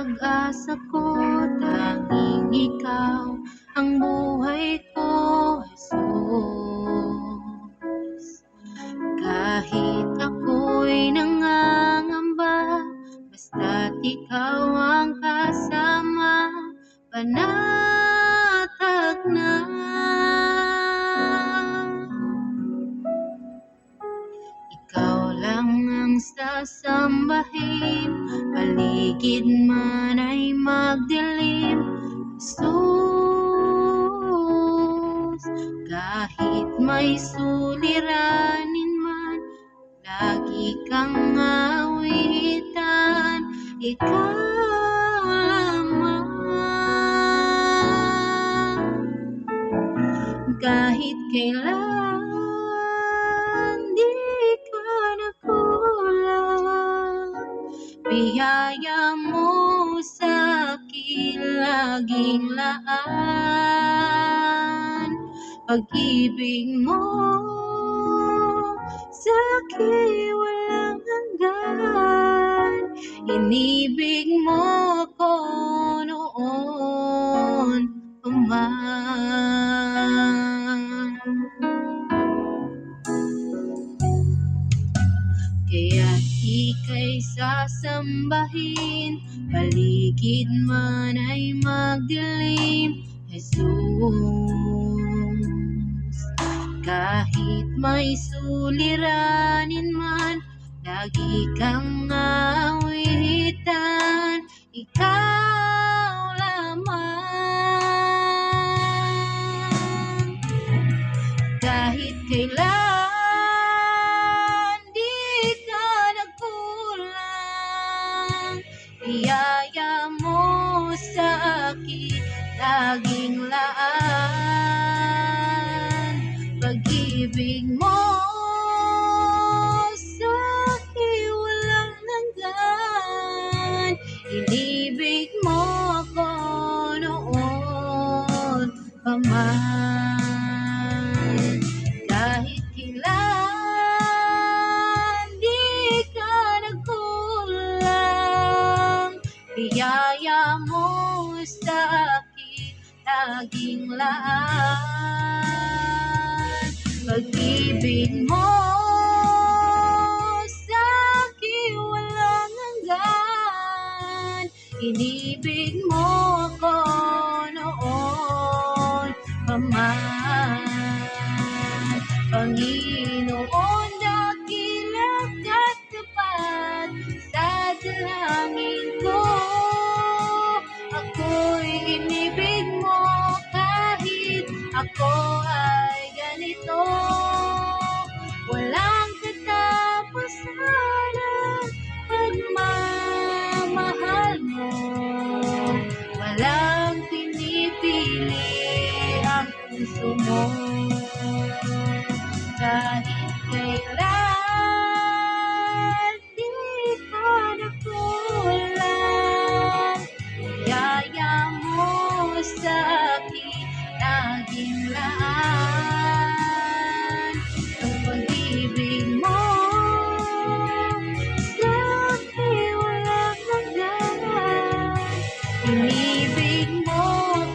pag-asa ko, tanging ikaw ang buhay ko, Jesus. Kahit ako'y nangangamba, basta't ikaw ang kasama, panatag na. Ikaw lang ang sasambahin, paligid man ay magdilim, Jesus. Kahit may suliranin man, lagi kang awitan, ikaw lamang. Kahit kailan di ka nakulang, biyaya mo sa'kin laging laan. Pag-ibig mo sa'kin walang hanggan, inibig mo ko noon pa man. Kaya't ika'y sasambahin, paligid man ay magdilim, Jesus. Kahit may suliranin man, lagi kang awitan, ikaw lamang. Kahit kailan di ka nagkulang, biyaya mo sa'kin laging laan. Pag-ibig mo sa'kin walang hanggan, inibig mo ko noon pa man. Kahit kailan di ka nagkulang, biyaya mo sa'kin laging laan. Pag-ibig mo sa'kin walang hanggan, inibig mo ko noon pa man. Panginoon, dakilat at tapat sa dalangin ko, ako'y inibig mo kahit ako ay ganito. Walang katapusan ang pagmamahal mo, walang pinipili ang puso mo. Kahit kailan di ka nakulang, biyaya mo sa'kin laging laan. Ang pag-ibig mo sa'kin walang hanggan, inibig mo